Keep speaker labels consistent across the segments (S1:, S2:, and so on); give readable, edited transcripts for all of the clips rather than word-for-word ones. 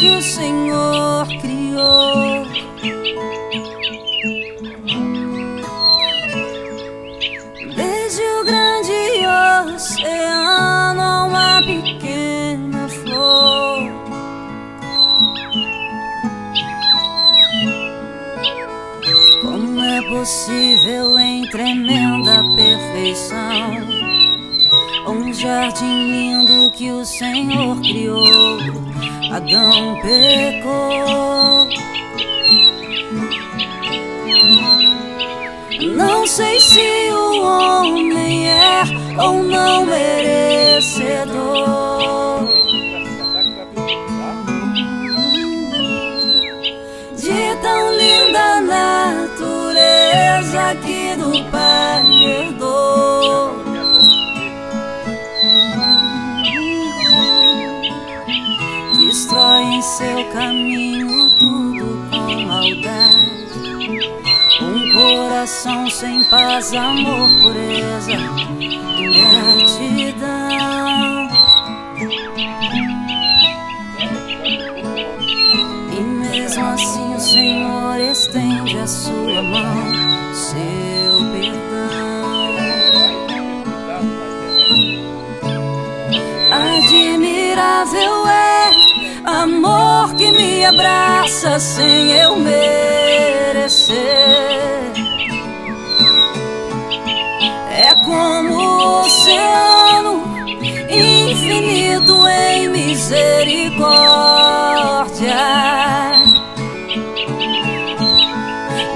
S1: que o Senhor criou. Desde o grande oceano a uma pequena flor, como é possível em tremenda perfeição um jardim lindo que o Senhor criou? Adão pecou. Não sei se o homem é ou não merecedor de tão linda natureza que do Pai herdou. Destrói em seu caminho tudo com maldade, um coração sem paz, amor, pureza, ingratidão. E mesmo assim o Senhor estende a sua mão, seu perdão. Admirável é amor que me abraça sem eu merecer. É como o oceano infinito em misericórdia.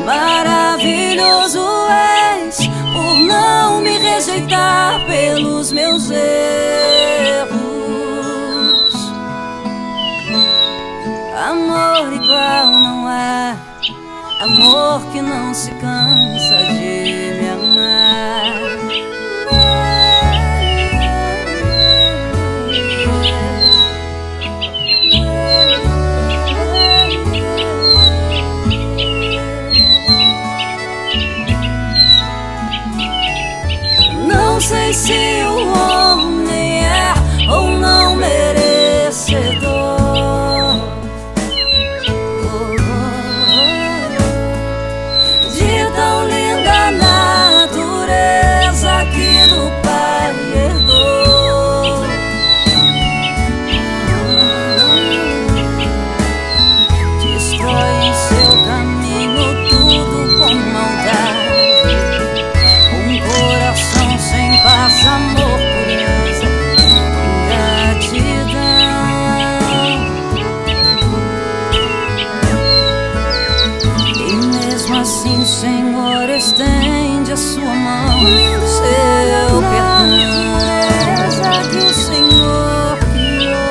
S1: Maravilhoso és por não me rejeitar pelos meus erros. Amor igual não há, amor que não se cansa de me amar. Não sei se o homem é ou não merecedor amor, pureza, ingratidão. E mesmo assim o Senhor estende a sua mão, seu perdão. Que o Senhor criou.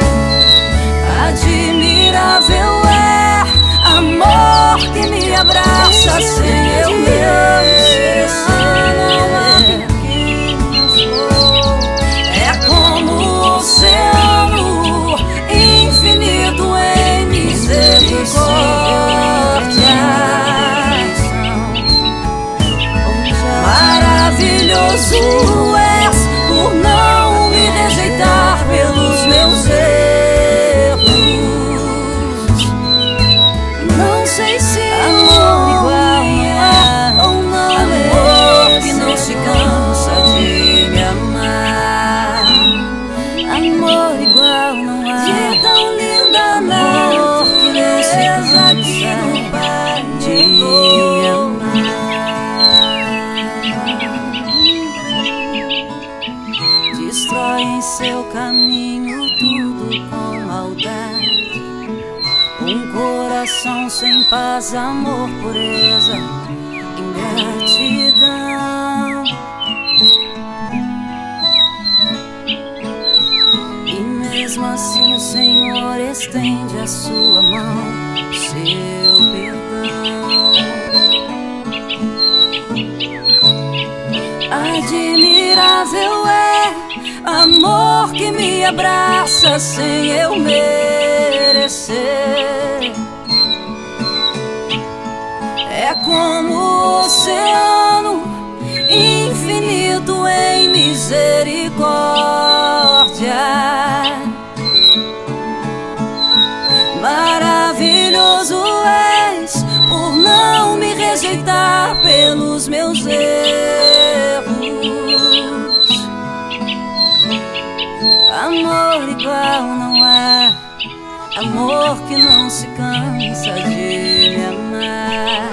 S1: Admirável é amor que me abraça sem eu merecer. Oceano infinito em misericórdia. Maravilhoso és por não me rejeitar pelos meus erros. Não sei se amor igual é ou não, amor que não se cansa de me amar. Amor igual não há, de tão linda natureza que no Pai de me amar. Destrói em seu caminho tudo com maldade, um coração sem paz, amor, pureza, ingratidão. Mesmo assim o Senhor estende a sua mão, seu perdão. Admirável é amor que me abraça sem eu merecer. É como o oceano infinito em misericórdia. rejeitar pelos meus erros. Amor igual não há, amor que não se cansa de me amar.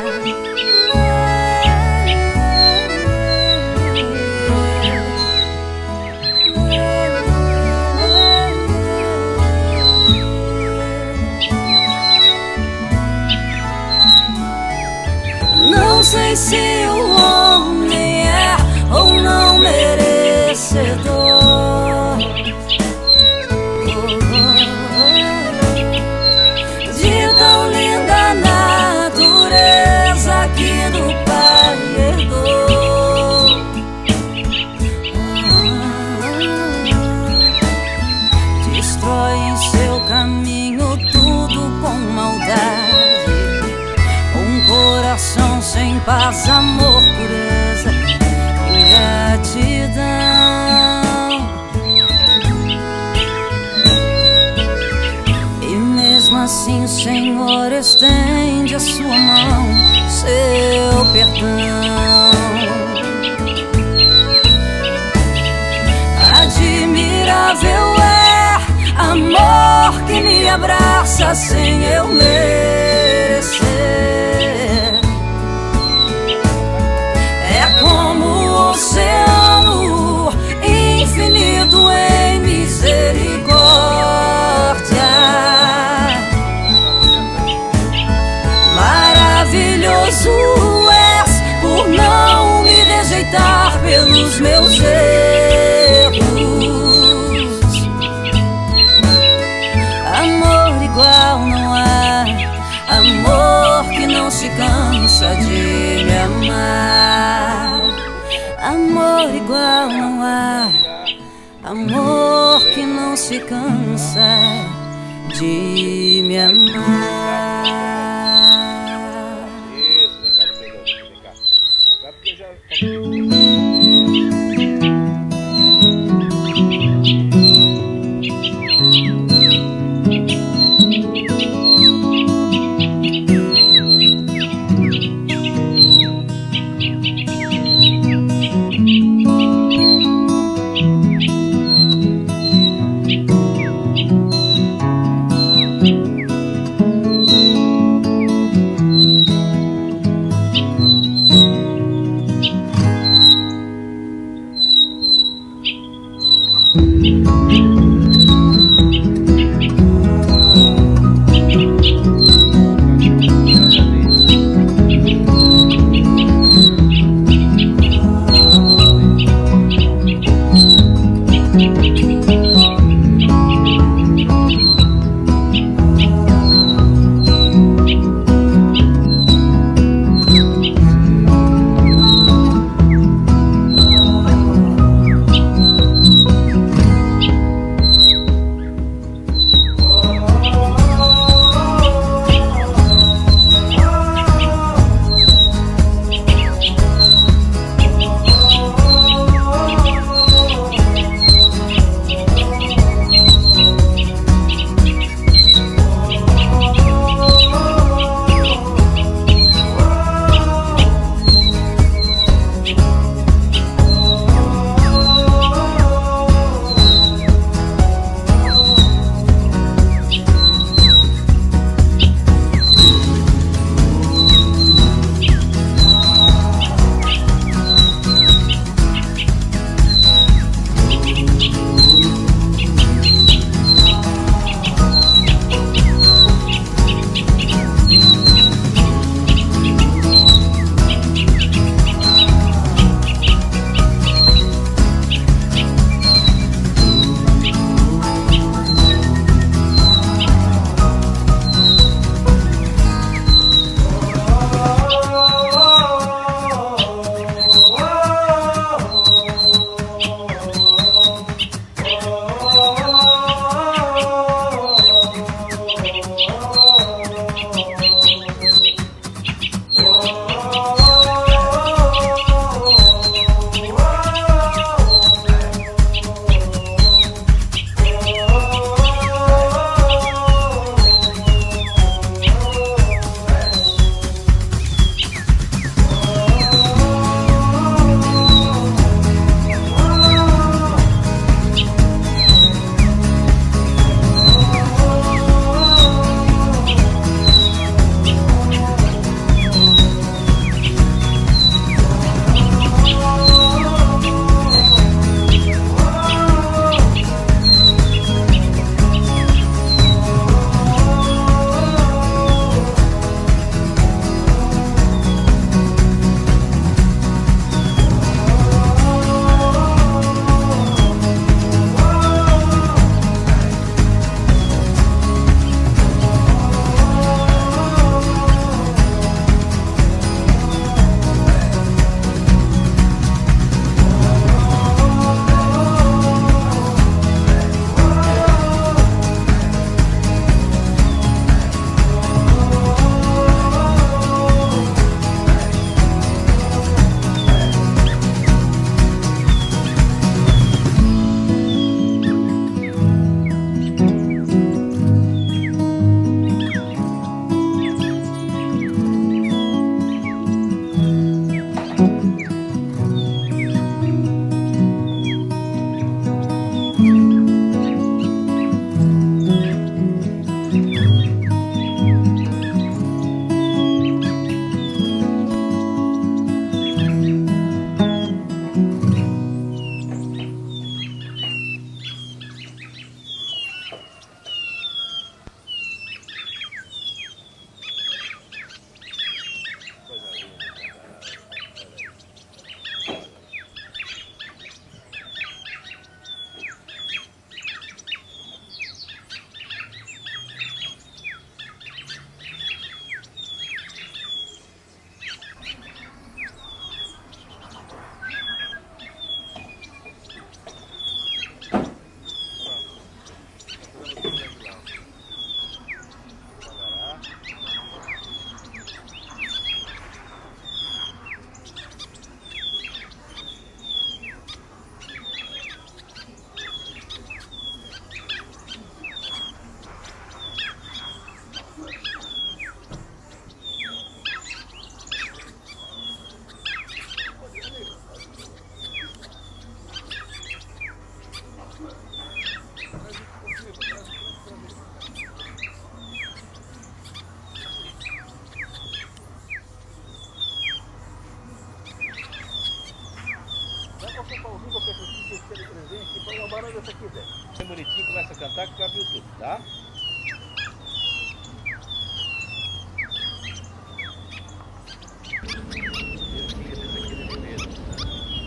S1: Não sei se o homem é ou não merecedor de tão linda natureza que do Pai herdou. Destrói em seu caminho tudo com maldade, coração sem paz, amor, pureza e gratidão. E mesmo assim, Senhor, estende a sua mão, seu perdão. Admirável é amor que me abraça sem eu merecer. Oceano infinito em misericórdia, maravilhoso és por não me rejeitar pelos meus erros. Amor igual não há, amor que não se cansa de me amar. Amor igual não há, amor que não se cansa de me amar.
S2: Isso, vem cá, vem cá. Vai porque eu já... musiquinha começa a cantar que vai pro YouTube, tá?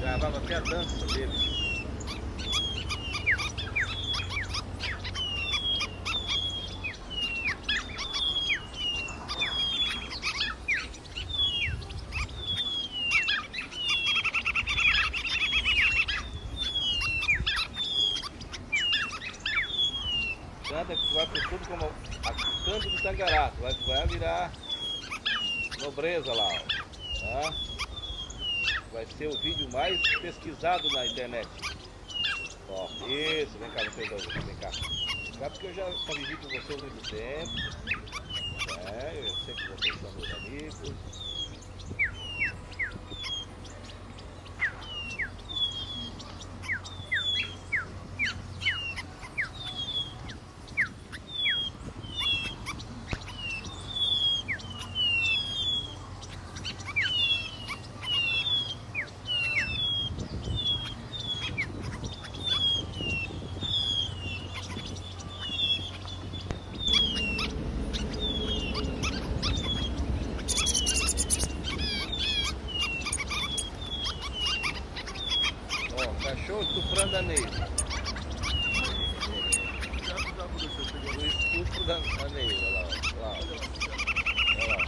S2: Gravava até a dança deles. Canta que vai pro tudo como a canto do Tangará, vai virar nobreza lá, ó, tá? Vai ser o vídeo mais pesquisado na internet. Ó, isso, vem cá, vocês dois aqui, vem cá. Cá porque eu já convivi com vocês há muito tempo. Eu sei que vocês são meus amigos. Cachorro estuprando a Neida. O estupro da Neida, olha lá. Olha lá.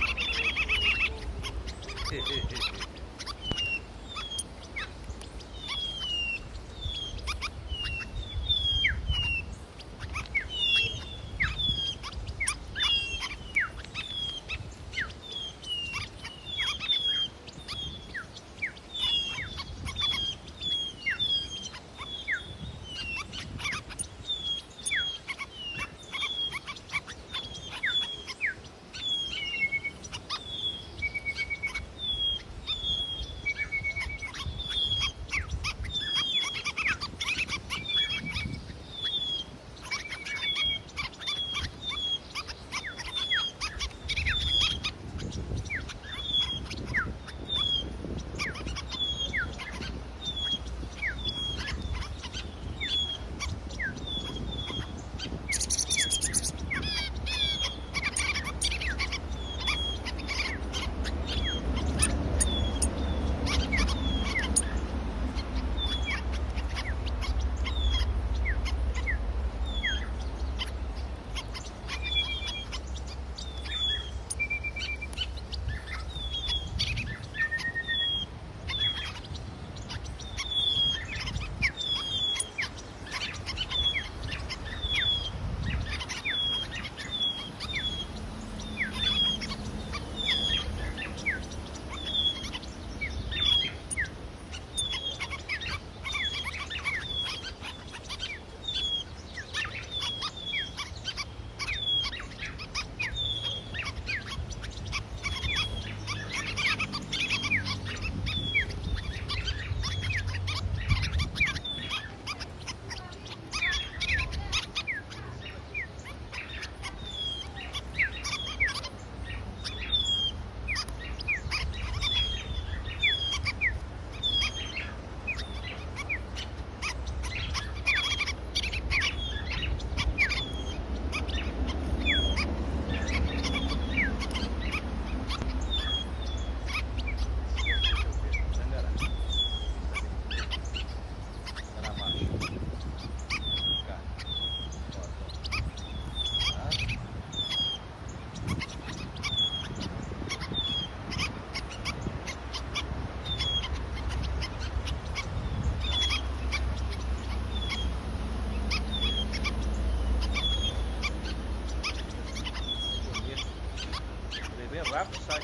S2: Rápido sai.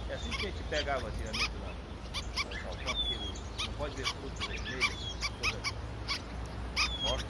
S2: É assim que a gente pegava antigamente lá no saltão, porque ele não pode ver fruto vermelho, coisa forte.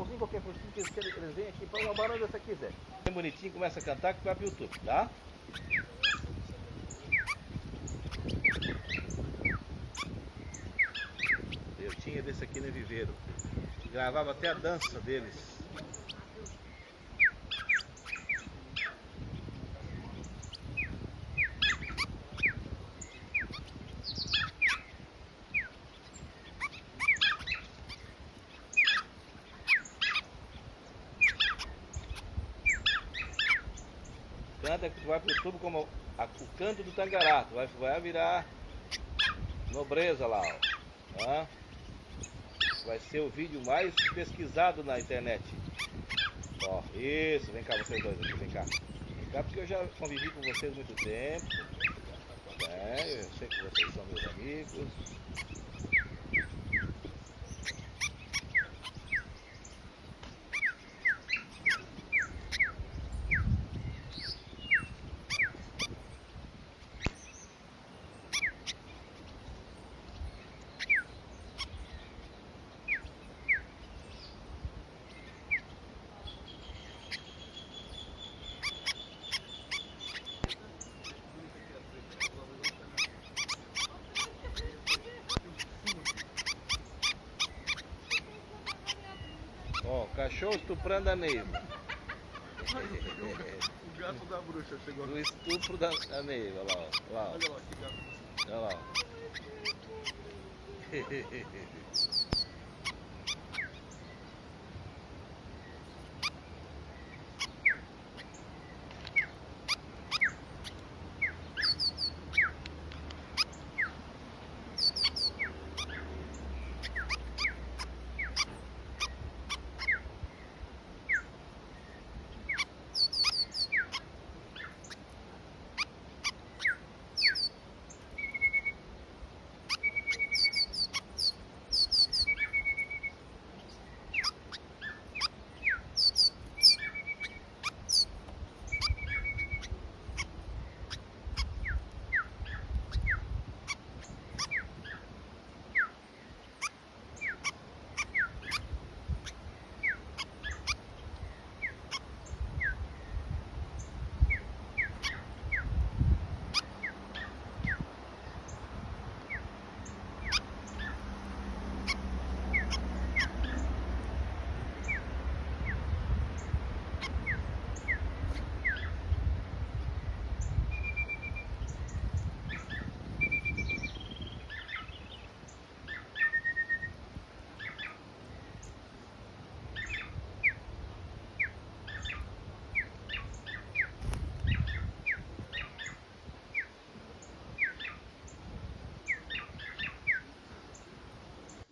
S2: violãozinho, qualquer frutinho que eles vêm aqui, põe uma baranda se você quiser. Bem bonitinho, começa a cantar que vai pro YouTube, tá? Eu tinha desse aqui no viveiro. Gravava até a dança deles. Canta que vai pro YouTube como o canto do Tangarato, vai virar nobreza lá, ó. Tá? Vai ser o vídeo mais pesquisado na internet. Ó, isso, vem cá vocês dois aqui, vem cá. Vem cá porque eu já convivi com vocês há muito tempo. Eu sei que vocês são meus amigos. Ó, cachorro estuprando a Neiva.
S3: O gato da bruxa chegou.
S2: Do estupro da Neiva, olha lá, ó.
S3: Olha lá que gato.
S2: Olha lá, ó.